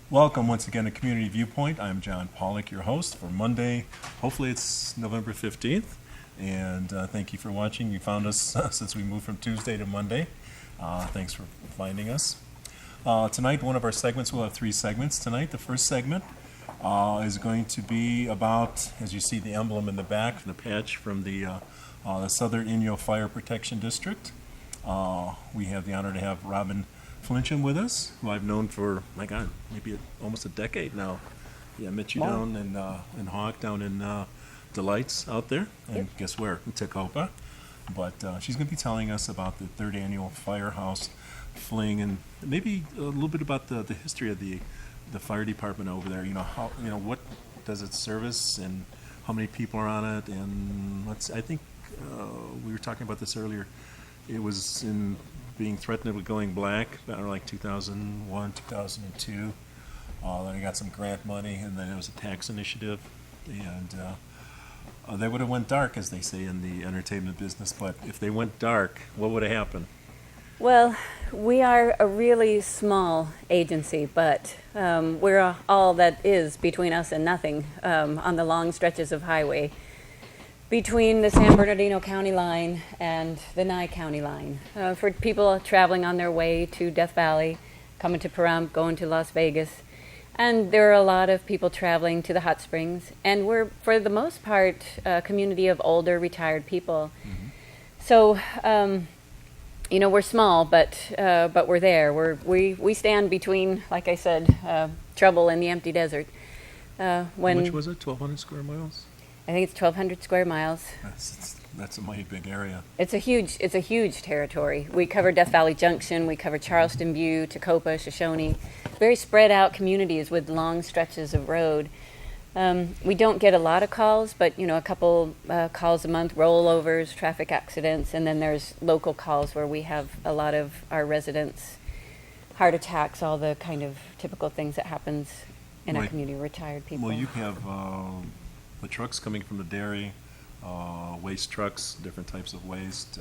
Welcome once again to Community Viewpoint. I'm John Pollock, your host for Monday. Hopefully it's November 15th. And thank you for watching. You found us since we moved from Tuesday to Monday. Thanks for finding us. Tonight, one of our segments, we'll have three segments tonight. The first segment is going to be about, as you see the emblem in the back, the patch from the Southern Inyo Fire Protection District. We have the honor to have Robin Flincham with us, who I've known for, my God, maybe almost a decade now. Yeah, I met you down in Hawk, down in Delights out there, and guess where? In Tacoma. But she's going to be telling us about the third annual Firehouse Fling, and maybe a little bit about the history of the fire department over there. You know, how, you know, what does it service, and how many people are on it, and I think we were talking about this earlier. It was in being threatened with going black, like 2001, 2002. Then I got some grant money, and then it was a tax initiative, and they would have went dark, as they say in the entertainment business. But if they went dark, what would have happened? Well, we are a really small agency, but we're all that is between us and nothing on the long stretches of highway between the San Bernardino County line and the Nye County line. For people traveling on their way to Death Valley, coming to Pahrump, going to Las Vegas. And there are a lot of people traveling to the hot springs. And we're, for the most part, a community of older, retired people. Mm-hmm. So, you know, we're small, but we're there. We stand between, like I said, trouble and the empty desert. How much was it, 1,200 square miles? I think it's 1,200 square miles. That's a mighty big area. It's a huge territory. We cover Death Valley Junction, we cover Charleston View, Tacoma, Shoshone, very spread out communities with long stretches of road. We don't get a lot of calls, but you know, a couple calls a month, rollovers, traffic accidents, and then there's local calls where we have a lot of our residents, heart attacks, all the kind of typical things that happens in our community, retired people. Well, you have the trucks coming from the dairy, waste trucks, different types of waste,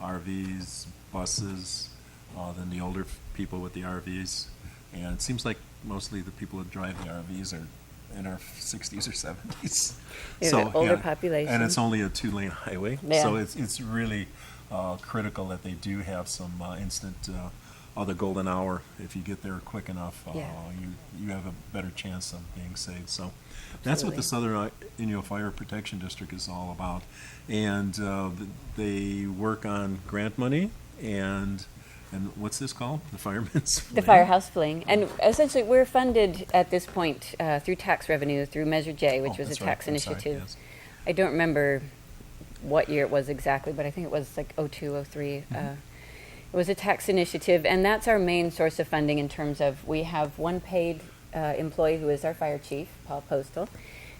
RVs, buses, then the older people with the RVs. And it seems like mostly the people that drive the RVs are in our 60s or 70s. So older population. And it's only a 2-lane highway. Yeah. So it's really critical that they do have some instant the golden hour. If you get there quick enough, you have a better chance of being saved. So that's what the Southern Inyo Fire Protection District is all about. And they work on grant money and what's this called? The Fireman's Fling? The Firehouse Fling. And essentially we're funded at this point through tax revenue, through Measure J, which was a tax initiative. Sorry, yes. I don't remember what year it was exactly, but I think it was like 02, 03. Mm-hmm. It was a tax initiative, and that's our main source of funding in terms of we have one paid employee who is our fire chief, Paul Postal,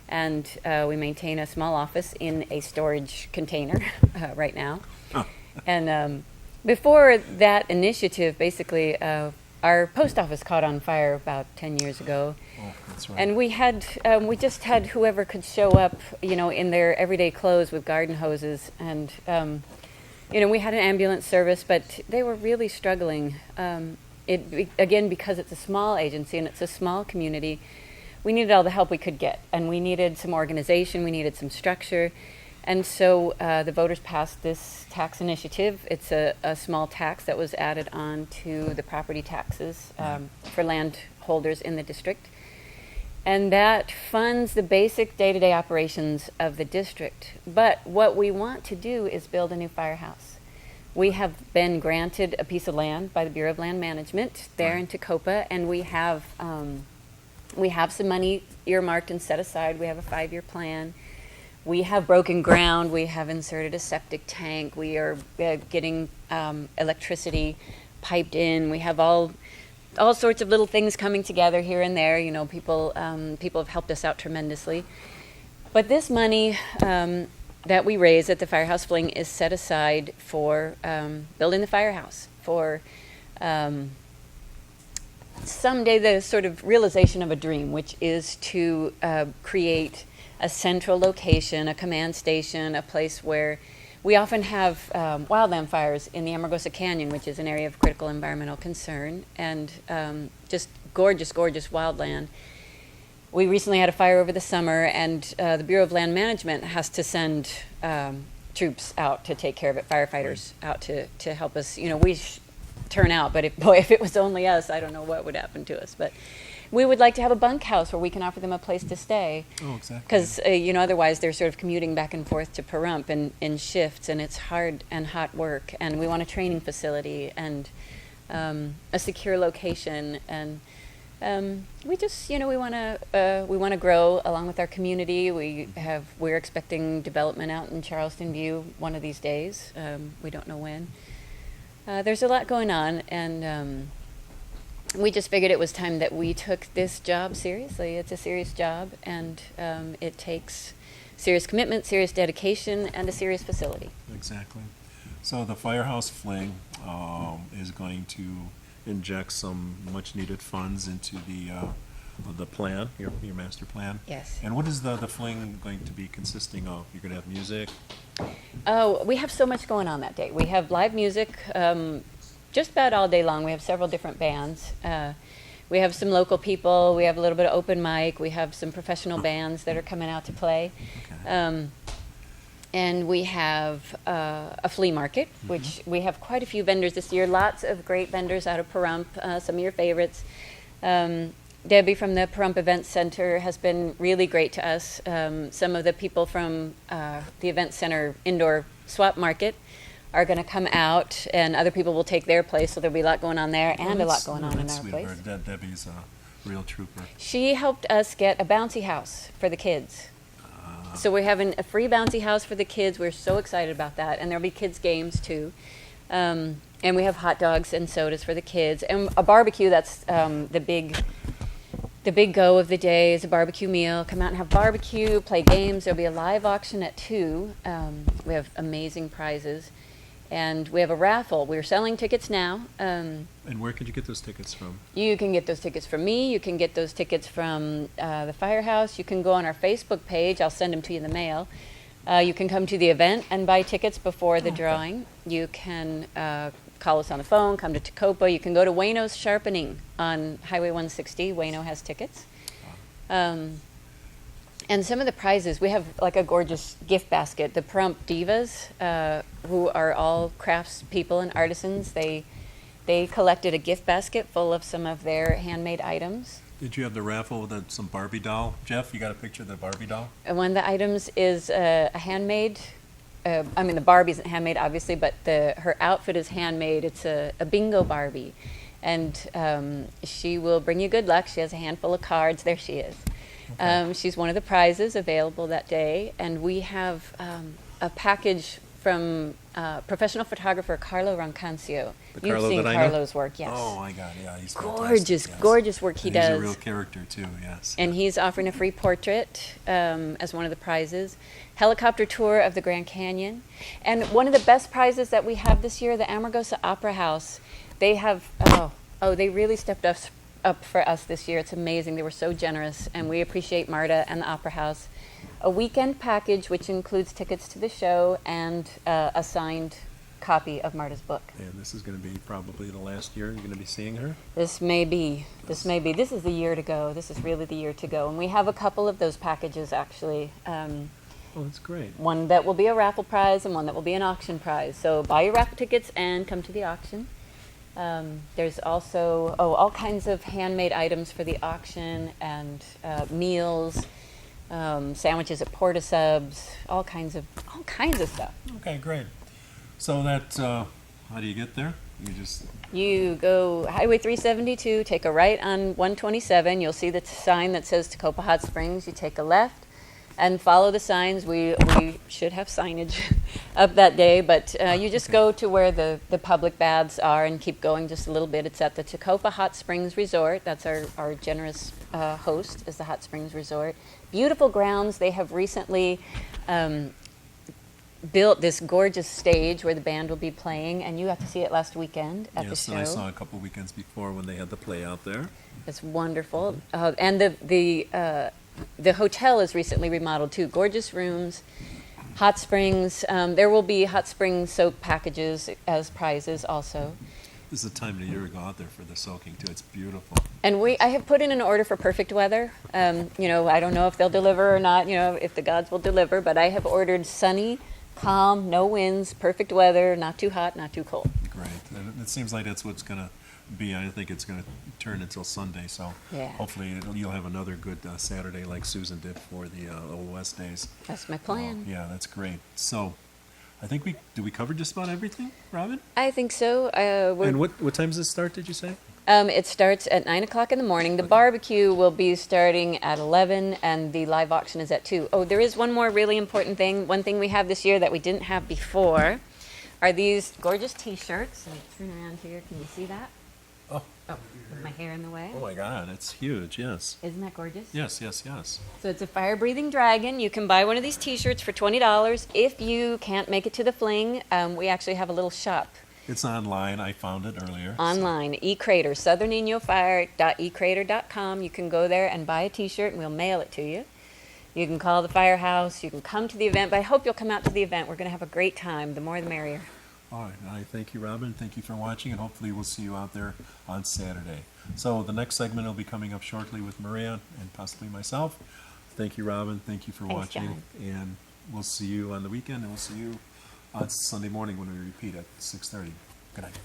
and we maintain a small office in a storage container right now. Oh. And before that initiative, basically, our post office caught on fire about 10 years ago. Oh, that's right. And we just had whoever could show up, you know, in their everyday clothes with garden hoses, and you know, we had an ambulance service, but they were really struggling. Again, because it's a small agency and it's a small community, we needed all the help we could get, and we needed some organization, we needed some structure, and so the voters passed this tax initiative. It's a small tax that was added on to the property taxes for landholders in the district, and that funds the basic day-to-day operations of the district. But what we want to do is build a new firehouse. We have been granted a piece of land by the Bureau of Land Management there in Tacoma, and we have some money earmarked and set aside. We have a 5-year plan. We have broken ground. We have inserted a septic tank. We are getting electricity piped in. We have all sorts of little things coming together here and there. You know, people have helped us out tremendously. But this money that we raise at the Firehouse Fling is set aside for building the firehouse, for someday the sort of realization of a dream, which is to create a central location, a command station, a place where we often have wildland fires in the Amargosa Canyon, which is an area of critical environmental concern, and just gorgeous, gorgeous wildland. We recently had a fire over the summer, and the Bureau of Land Management has to send troops out to take care of it, firefighters out to help us. We turn out, but if it was only us, I don't know what would happen to us. But we would like to have a bunkhouse where we can offer them a place to stay. Oh, exactly. Because, otherwise they're sort of commuting back and forth to Pahrump in shifts, and it's hard and hot work. And we want a training facility and a secure location. And we just, we want to grow along with our community. We're expecting development out in Charleston View one of these days. We don't know when. There's a lot going on, and we just figured it was time that we took this job seriously. It's a serious job, and it takes serious commitment, serious dedication, and a serious facility. Exactly. So the Firehouse Flame is going to inject some much-needed funds into the plan, your master plan. Yes. And what is the fling going to be consisting of? You're going to have music? Oh, we have so much going on that day. We have live music just about all day long. We have several different bands. We have some local people. We have a little bit of open mic. We have some professional bands that are coming out to play. Okay. And we have a flea market, which we have quite a few vendors this year. Lots of great vendors out of Pahrump, some of your favorites. Debbie from the Pahrump Event Center has been really great to us. Some of the people from the Event Center Indoor Swap Market are going to come out, and other people will take their place, so there'll be a lot going on there and a lot going on in our place. Debbie's a real trooper. She helped us get a bouncy house for the kids. So we're having a free bouncy house for the kids. We're so excited about that. And there'll be kids' games, too. And we have hot dogs and sodas for the kids. And a barbecue, that's the big go of the day is a barbecue meal. Come out and have barbecue, play games. There'll be a live auction at 2. We have amazing prizes. And we have a raffle. We're selling tickets now. And where could you get those tickets from? You can get those tickets from me. You can get those tickets from the Firehouse. You can go on our Facebook page. I'll send them to you in the mail. You can come to the event and buy tickets before the drawing. You can call us on the phone, come to Tacopa. You can go to Wayno's Sharpening on Highway 160. Wayno has tickets. And some of the prizes, we have like a gorgeous gift basket. The Pahrump Divas, who are all crafts people and artisans, they collected a gift basket full of some of their handmade items. Did you have the raffle with some Barbie doll? Jeff, you got a picture of the Barbie doll? And one of the items is a handmade, the Barbie isn't handmade, obviously, but her outfit is handmade. It's a bingo Barbie. And she will bring you good luck. She has a handful of cards. There she is. Okay. She's one of the prizes available that day. And we have a package from professional photographer Carlo Roncancio. You've Carlo seen that I know? Carlo's work, yes. Oh my God, yeah, he's gorgeous, fantastic, yes. gorgeous work he does. He's a real character too, yes. And he's offering a free portrait as one of the prizes. Helicopter tour of the Grand Canyon. And one of the best prizes that we have this year, the Amargosa Opera House. They have, they really stepped up for us this year. It's amazing. They were so generous, and we appreciate Marta and the Opera House. A weekend package which includes tickets to the show and a signed copy of Marta's book. And this is going to be probably the last year you're going to be seeing her? This may be. This is the year to go. This is really the year to go. And we have a couple of those packages, actually. Oh, that's great. One that will be a raffle prize and one that will be an auction prize. So buy your raffle tickets and come to the auction. There's also all kinds of handmade items for the auction and meals, sandwiches at Porta Subs, all kinds of stuff. Okay, great. So that how do you get there? You go Highway 372, take a right on 127. You'll see the sign that says Tacopa Hot Springs. You take a left and follow the signs. We should have signage up that day, but you just go to where the public baths are and keep going just a little bit. It's at the Tacopa Hot Springs Resort. That's our generous host, is the Hot Springs Resort. Beautiful grounds. They have recently built this gorgeous stage where the band will be playing, and you got to see it last weekend at the show. Yes, and I saw a couple weekends before when they had the play out there. It's wonderful. And the hotel is recently remodeled too. Gorgeous rooms, hot springs. There will be hot spring soak packages as prizes also. This is the time of the year to go out there for the soaking too. It's beautiful. And I have put in an order for perfect weather. You know, I don't know if they'll deliver or not, you know, if the gods will deliver, but I have ordered sunny, calm, no winds, perfect weather, not too hot, not too cold. Great. And it seems like that's what's going to be. I think it's going to turn until Sunday. So Yeah. hopefully you'll have another good Saturday like Susan did for the Old West days. That's my plan. Yeah, that's great. So I think we covered just about everything, Robin? I think so. And what time does it start, did you say? It starts at 9 o'clock in the morning. The barbecue will be starting at 11, and the live auction is at 2. Oh, there is one more really important thing. One thing we have this year that we didn't have before are these gorgeous T-shirts. Let me turn around here. Can you see that? Oh. Oh, with my hair in the way. Oh my God, it's huge, yes. Isn't that gorgeous? Yes, yes, yes. So it's a fire-breathing dragon. You can buy one of these T-shirts for $20. If you can't make it to the fling, we actually have a little shop It's online. I found it earlier. so- online. eCrater, southerniniofire.ecrater.com. You can go there and buy a T-shirt, and we'll mail it to you. You can call the firehouse. You can come to the event. But I hope you'll come out to the event. We're going to have a great time. The more, the merrier. All right. I thank you, Robin. Thank you for watching, and hopefully we'll see you out there on Saturday. So the next segment will be coming up shortly with Maria and possibly myself. Thank you, Robin. Thank you for Thanks, watching. John. And we'll see you on the weekend, and we'll see you on Sunday morning when we repeat at 6:30. Good night.